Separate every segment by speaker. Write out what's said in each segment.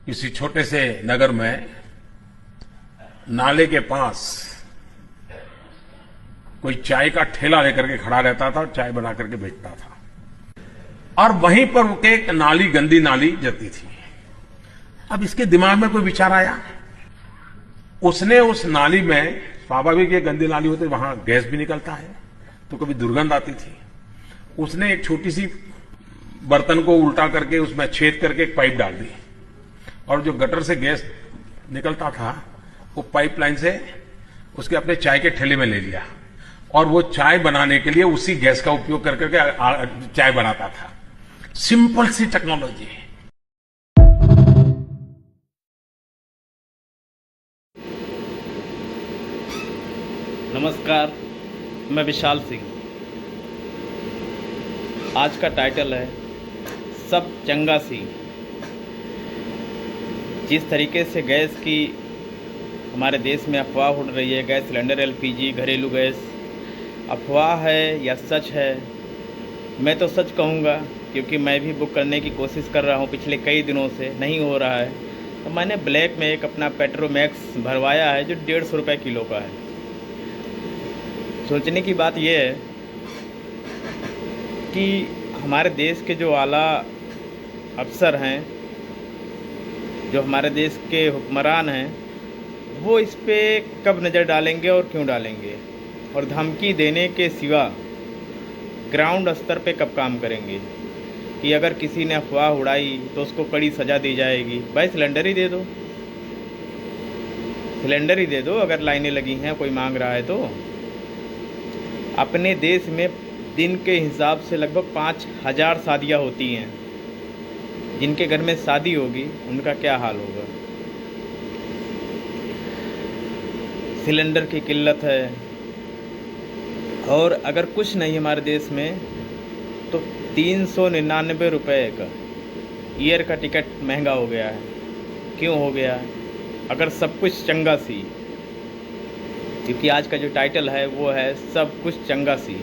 Speaker 1: किसी छोटे से नगर में नाले के पास कोई चाय का ठेला लेकर के खड़ा रहता था और चाय बना करके बेचता था और वहीं पर एक नाली, गंदी नाली जाती थी। अब इसके दिमाग में कोई विचार आया, उसने उस नाली में, स्वाभाविक ये गंदी नाली होती, वहां गैस भी निकलता है तो कभी दुर्गंध आती थी। उसने एक छोटी सी बर्तन को उल्टा करके उसमें छेद करके एक पाइप डाल दी और जो गटर से गैस निकलता था वो पाइपलाइन से उसके अपने चाय के ठेले में ले लिया और वो चाय बनाने के लिए उसी गैस का उपयोग कर करके चाय बनाता था। सिंपल सी टेक्नोलॉजी।
Speaker 2: नमस्कार, मैं विशाल सिंह। आज का टाइटल है सब चंगा सी। जिस तरीके से गैस की हमारे देश में अफवाह उड़ रही है, गैस सिलेंडर, एलपीजी, घरेलू गैस, अफवाह है या सच है? मैं तो सच कहूँगा, क्योंकि मैं भी बुक करने की कोशिश कर रहा हूँ पिछले कई दिनों से, नहीं हो रहा है। तो मैंने ब्लैक में एक अपना पेट्रोमैक्स भरवाया है जो 150 रुपये किलो का है। सोचने की बात यह है कि हमारे देश के जो आला अफसर हैं, जो हमारे देश के हुक्मरान हैं, वो इस पे कब नज़र डालेंगे और क्यों डालेंगे, और धमकी देने के सिवा ग्राउंड स्तर पे कब काम करेंगे कि अगर किसी ने अफवाह उड़ाई तो उसको कड़ी सज़ा दी जाएगी। भाई सिलेंडर ही दे दो, सिलेंडर ही दे दो। अगर लाइनें लगी हैं, कोई मांग रहा है तो। अपने देश में दिन के हिसाब से लगभग 5000 शादियाँ होती हैं। जिनके घर में शादी होगी उनका क्या हाल होगा। सिलेंडर की किल्लत है, और अगर कुछ नहीं हमारे देश में तो 399 रुपये का ईयर का टिकट महंगा हो गया है। क्यों हो गया है? अगर सब कुछ चंगा सी, क्योंकि आज का जो टाइटल है वो है सब कुछ चंगा सी।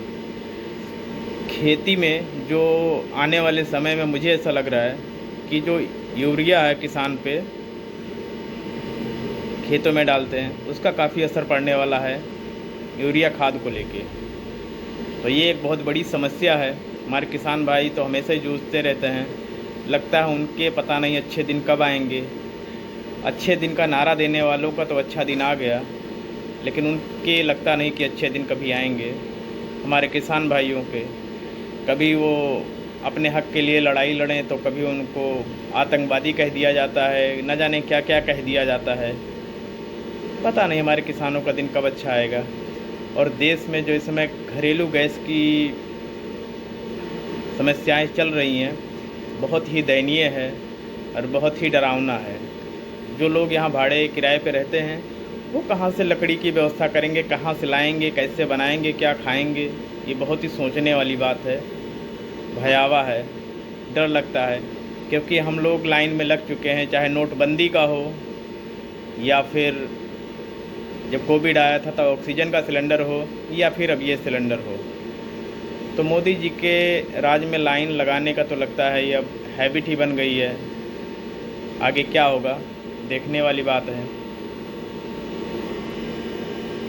Speaker 2: खेती में जो आने वाले समय में मुझे ऐसा लग रहा है कि जो यूरिया है किसान पे खेतों में डालते हैं, उसका काफ़ी असर पड़ने वाला है यूरिया खाद को लेके। तो ये एक बहुत बड़ी समस्या है। हमारे किसान भाई तो हमेशा ही जूझते रहते हैं। लगता है उनके पता नहीं अच्छे दिन कब आएंगे। अच्छे दिन का नारा देने वालों का तो अच्छा दिन आ गया, लेकिन उनके लगता नहीं कि अच्छे दिन कभी आएंगे। हमारे किसान भाइयों के कभी वो अपने हक के लिए लड़ाई लड़ें तो कभी उनको आतंकवादी कह दिया जाता है, न जाने क्या क्या कह दिया जाता है। पता नहीं हमारे किसानों का दिन कब अच्छा आएगा। और देश में जो इस समय घरेलू गैस की समस्याएं चल रही हैं, बहुत ही दयनीय है और बहुत ही डरावना है। जो लोग यहाँ भाड़े किराए पे रहते हैं वो कहाँ से लकड़ी की व्यवस्था करेंगे, कहाँ से लाएंगे, कैसे बनाएंगे, क्या खाएंगे? ये बहुत ही सोचने वाली बात है, भयावह है, डर लगता है। क्योंकि हम लोग लाइन में लग चुके हैं, चाहे नोटबंदी का हो या फिर जब कोविड आया था तो ऑक्सीजन का सिलेंडर हो या फिर अब ये सिलेंडर हो। तो मोदी जी के राज में लाइन लगाने का तो लगता है ये अब हैबिट ही बन गई है। आगे क्या होगा देखने वाली बात है।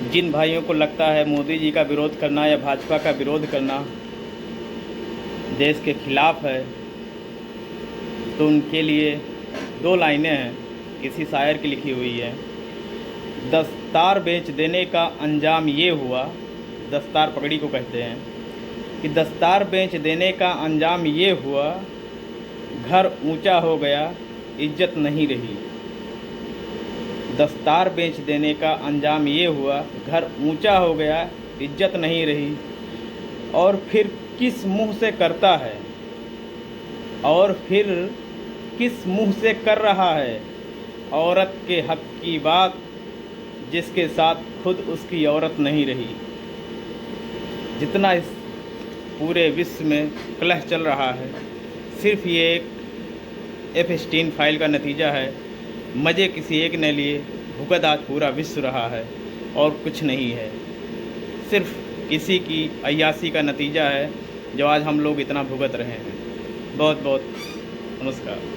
Speaker 2: जिन भाइयों को लगता है मोदी जी का विरोध करना या भाजपा का विरोध करना देश के खिलाफ है, तो उनके लिए 2 लाइनें हैं, किसी शायर की लिखी हुई है। दस्तार बेच देने का अंजाम ये हुआ, दस्तार पगड़ी को कहते हैं, कि दस्तार बेच देने का अंजाम ये हुआ, घर ऊंचा हो गया, इज्जत नहीं रही। दस्तार बेच देने का अंजाम ये हुआ, घर ऊंचा हो गया, इज्जत नहीं रही। और फिर किस मुंह से करता है, और फिर किस मुंह से कर रहा है औरत के हक की बात, जिसके साथ खुद उसकी औरत नहीं रही। जितना इस पूरे विश्व में कलह चल रहा है, सिर्फ ये एक F-16 फाइल का नतीजा है। मज़े किसी एक ने लिए, भुगत आज पूरा विश्व रहा है और कुछ नहीं है। सिर्फ किसी की अय्यासी का नतीजा है जो आज हम लोग इतना भुगत रहे हैं। बहुत बहुत नमस्कार।